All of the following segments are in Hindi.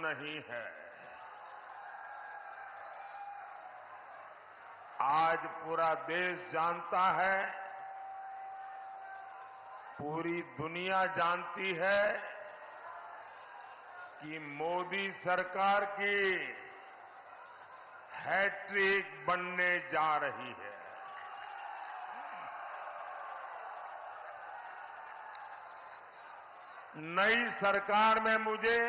नहीं है। आज पूरा देश जानता है, पूरी दुनिया जानती है कि मोदी सरकार की हैट्रिक बनने जा रही है। नई सरकार में मुझे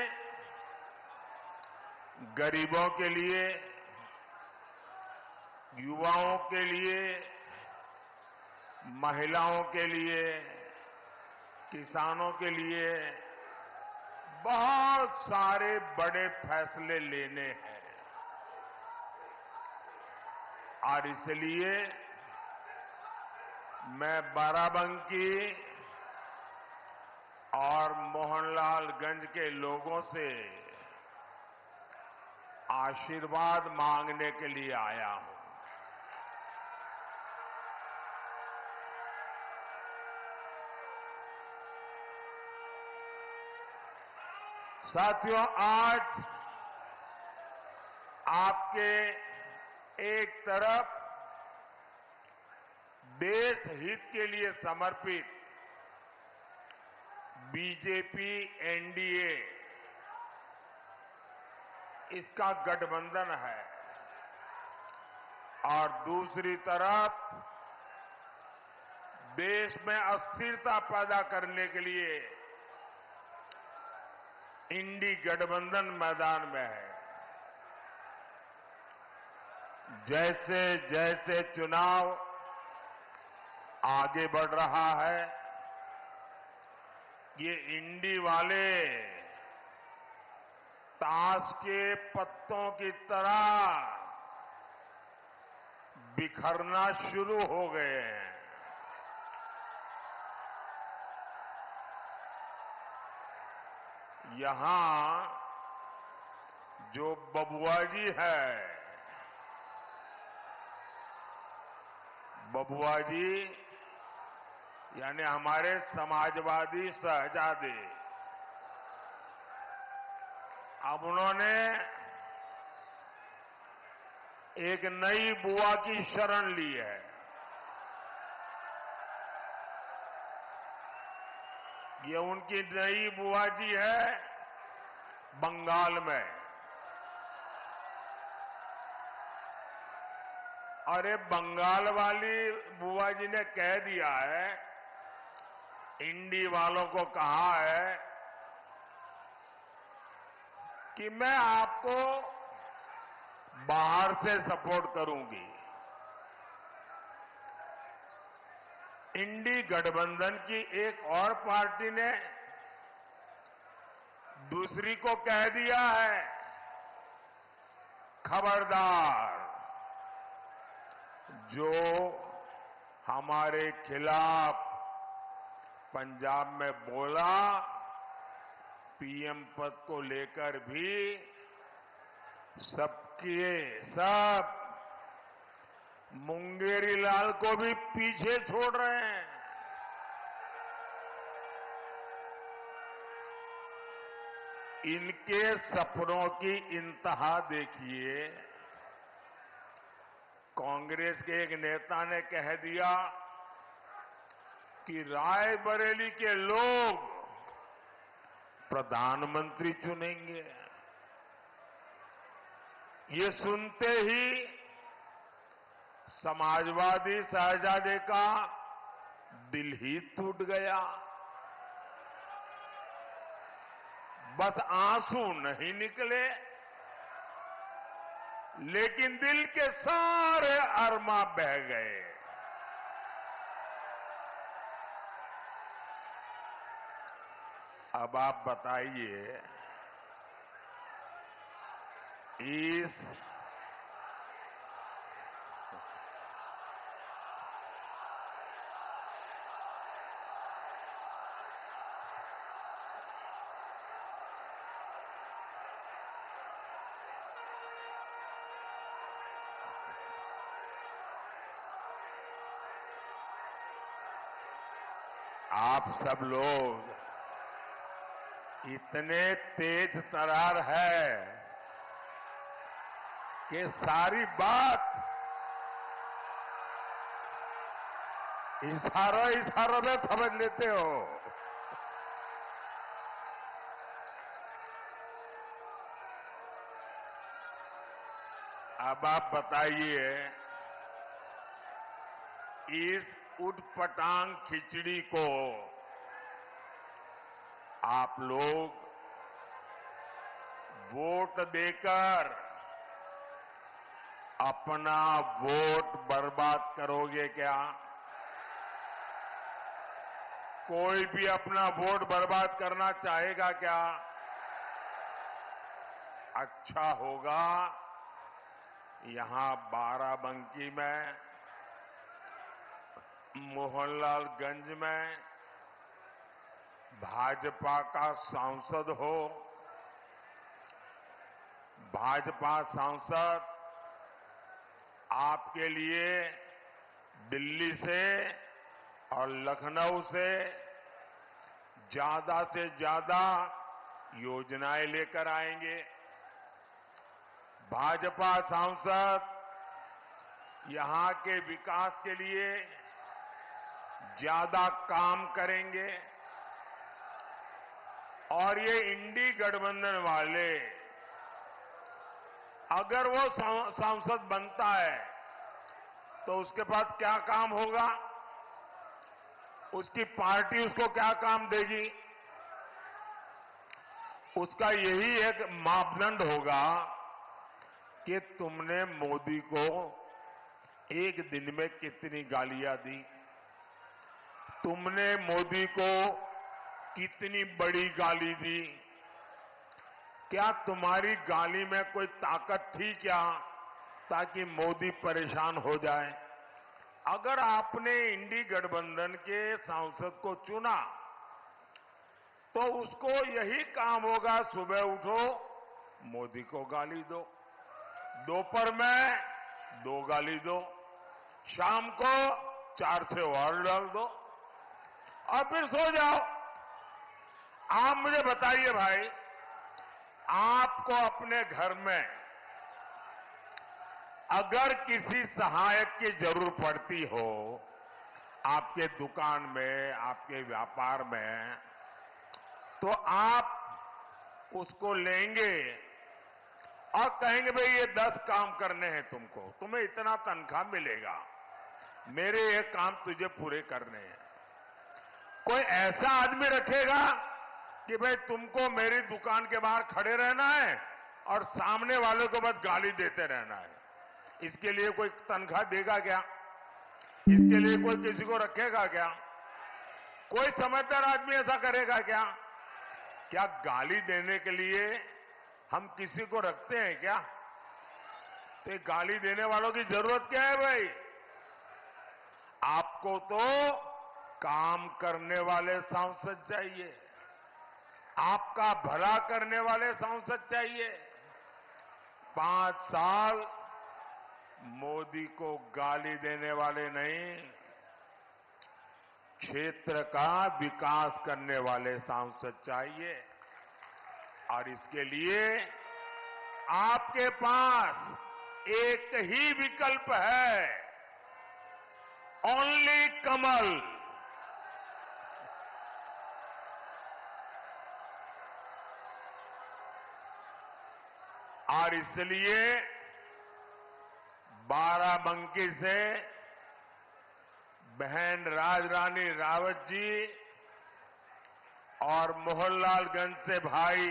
गरीबों के लिए, युवाओं के लिए, महिलाओं के लिए, किसानों के लिए बहुत सारे बड़े फैसले लेने हैं और इसलिए मैं बाराबंकी और मोहनलालगंज के लोगों से आशीर्वाद मांगने के लिए आया हूं। साथियों, आज आपके एक तरफ देश हित के लिए समर्पित बीजेपी एनडीए इसका गठबंधन है और दूसरी तरफ देश में अस्थिरता पैदा करने के लिए इंडी गठबंधन मैदान में है। जैसे जैसे चुनाव आगे बढ़ रहा है, ये इंडी वाले ताश के पत्तों की तरह बिखरना शुरू हो गए हैं। यहां जो बबुआजी है, बबुआजी यानी हमारे समाजवादी शहजादे, अब उन्होंने एक नई बुआ की शरण ली है। ये उनकी नई बुआ जी है बंगाल में। और ये बंगाल वाली बुआ जी ने कह दिया है, इंडी वालों को कहा है कि मैं आपको बाहर से सपोर्ट करूंगी। इंडी गठबंधन की एक और पार्टी ने दूसरी को कह दिया है, खबरदार, जो हमारे खिलाफ पंजाब में बोला, पीएम पद को लेकर भी सबके सब मुंगेरी लाल को भी पीछे छोड़ रहे हैं। इनके सपनों की इंतहा देखिए। कांग्रेस के एक नेता ने कह दिया कि रायबरेली के लोग प्रधानमंत्री चुनेंगे। ये सुनते ही समाजवादी शहजादे का दिल ही टूट गया। बस आंसू नहीं निकले, लेकिन दिल के सारे अरमा बह गए। अब आप बताइए, इस आप सब लोग इतने तेज तरार है कि सारी बात इशारों में समझ लेते हो। अब आप बताइए, इस उटपटांग खिचड़ी को आप लोग वोट देकर अपना वोट बर्बाद करोगे क्या? कोई भी अपना वोट बर्बाद करना चाहेगा क्या? अच्छा होगा यहां बाराबंकी में, मोहनलालगंज में भाजपा का सांसद हो, भाजपा सांसद आपके लिए दिल्ली से और लखनऊ से ज्यादा योजनाएं लेकर आएंगे। भाजपा सांसद यहां के विकास के लिए ज्यादा काम करेंगे और ये इंडी गठबंधन वाले, अगर वो सांसद बनता है तो उसके पास क्या काम होगा? उसकी पार्टी उसको क्या काम देगी? उसका यही एक मापदंड होगा कि तुमने मोदी को एक दिन में कितनी गालियां दी, तुमने मोदी को कितनी बड़ी गाली दी, क्या तुम्हारी गाली में कोई ताकत थी क्या ताकि मोदी परेशान हो जाए? अगर आपने इंडी गठबंधन के सांसद को चुना तो उसको यही काम होगा, सुबह उठो मोदी को गाली दो, दोपहर में 2 गाली दो, शाम को 4 से और डाल दो और फिर सो जाओ। आप मुझे बताइए भाई, आपको अपने घर में अगर किसी सहायक की जरूरत पड़ती हो, आपके दुकान में, आपके व्यापार में, तो आप उसको लेंगे और कहेंगे भाई ये 10 काम करने हैं तुमको, तुम्हें इतना तनख्वाह मिलेगा, मेरे ये काम तुझे पूरे करने हैं। कोई ऐसा आदमी रखेगा कि भाई तुमको मेरी दुकान के बाहर खड़े रहना है और सामने वालों को बस गाली देते रहना है? इसके लिए कोई तनख्वाह देगा क्या? इसके लिए कोई किसी को रखेगा क्या? कोई समझदार आदमी ऐसा करेगा क्या? क्या गाली देने के लिए हम किसी को रखते हैं क्या? तो ये गाली देने वालों की जरूरत क्या है भाई? आपको तो काम करने वाले सांसद चाहिए, आपका भला करने वाले सांसद चाहिए। 5 साल मोदी को गाली देने वाले नहीं, क्षेत्र का विकास करने वाले सांसद चाहिए। और इसके लिए आपके पास एक ही विकल्प है, ओनली कमल। और इसलिए बाराबंकी से बहन राजरानी रावत जी और मोहनलालगंज से भाई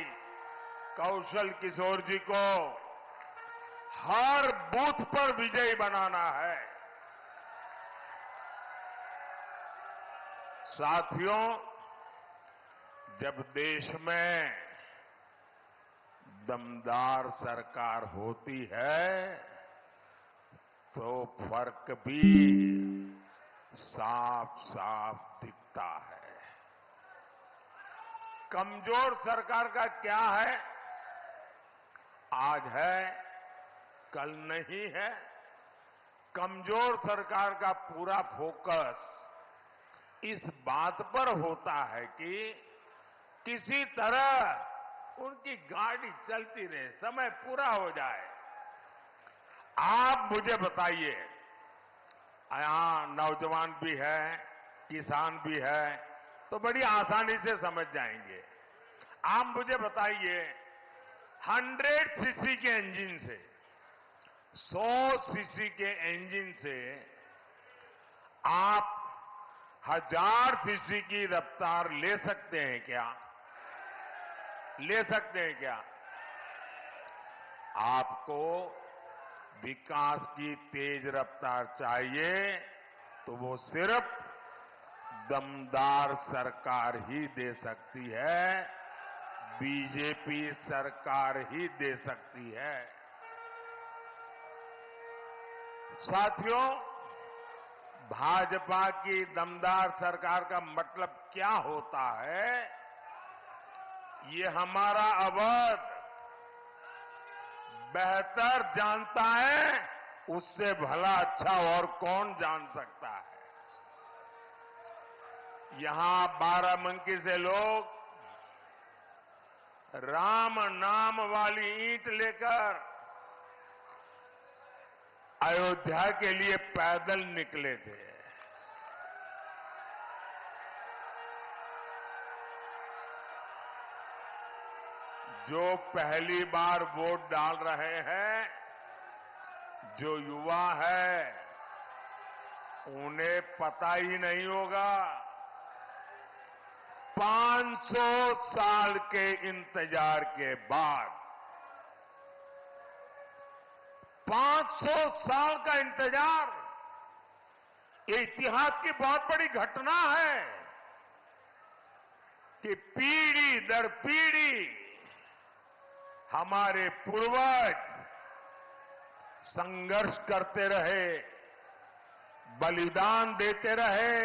कौशल किशोर जी को हर बूथ पर विजयी बनाना है। साथियों, जब देश में दमदार सरकार होती है तो फर्क भी साफ साफ दिखता है। कमजोर सरकार का क्या है? आज है, कल नहीं है। कमजोर सरकार का पूरा फोकस इस बात पर होता है कि किसी तरह उनकी गाड़ी चलती रहे, समय पूरा हो जाए। आप मुझे बताइए, यहां नौजवान भी है, किसान भी है, तो बड़ी आसानी से समझ जाएंगे। आप मुझे बताइए, 100 सीसी के इंजन से, 100 सीसी के इंजन से आप 1000 सीसी की रफ्तार ले सकते हैं क्या? ले सकते हैं क्या? आपको विकास की तेज रफ्तार चाहिए तो वो सिर्फ दमदार सरकार ही दे सकती है, बीजेपी सरकार ही दे सकती है। साथियों, भाजपा की दमदार सरकार का मतलब क्या होता है, ये हमारा अवध बेहतर जानता है, उससे भला अच्छा और कौन जान सकता है। यहां बाराबंकी से लोग राम नाम वाली ईंट लेकर अयोध्या के लिए पैदल निकले थे। जो पहली बार वोट डाल रहे हैं, जो युवा है, उन्हें पता ही नहीं होगा 500 साल के इंतजार के बाद, 500 साल का इंतजार, ये इतिहास की बहुत बड़ी घटना है कि पीढ़ी दर पीढ़ी हमारे पूर्वज संघर्ष करते रहे, बलिदान देते रहे,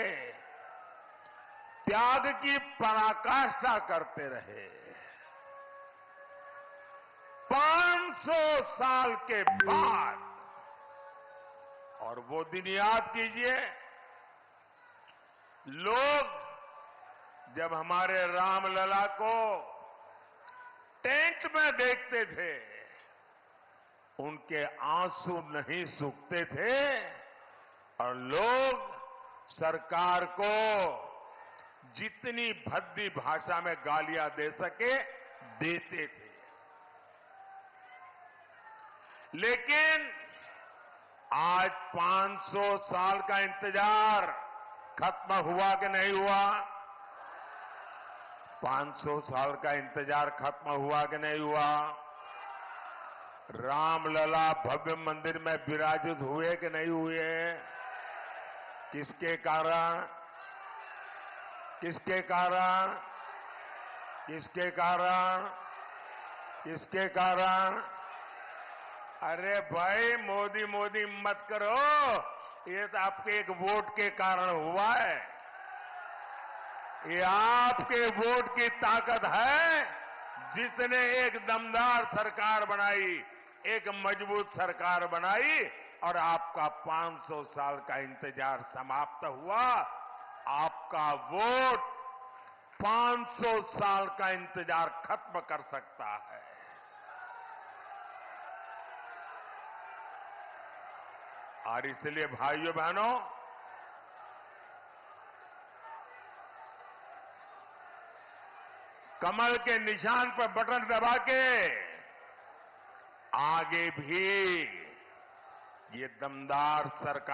त्याग की पराकाष्ठा करते रहे। 500 साल के बाद, और वो दिन याद कीजिए, लोग जब हमारे रामलला को टेंट में देखते थे, उनके आंसू नहीं सूखते थे और लोग सरकार को जितनी भद्दी भाषा में गालियां दे सके देते थे। लेकिन आज 500 साल का इंतजार खत्म हुआ कि नहीं हुआ? 500 साल का इंतजार खत्म हुआ कि नहीं हुआ? रामलला भव्य मंदिर में विराजित हुए कि नहीं हुए? किसके कारण? किसके कारण? किसके कारण? किसके कारण? अरे भाई, मोदी मोदी मत करो, ये तो आपके एक वोट के कारण हुआ है। ये आपके वोट की ताकत है, जिसने एक दमदार सरकार बनाई, एक मजबूत सरकार बनाई और आपका 500 साल का इंतजार समाप्त हुआ। आपका वोट 500 साल का इंतजार खत्म कर सकता है। और इसलिए भाइयों बहनों, कमल के निशान पर बटन दबा के आगे भी ये दमदार सरकार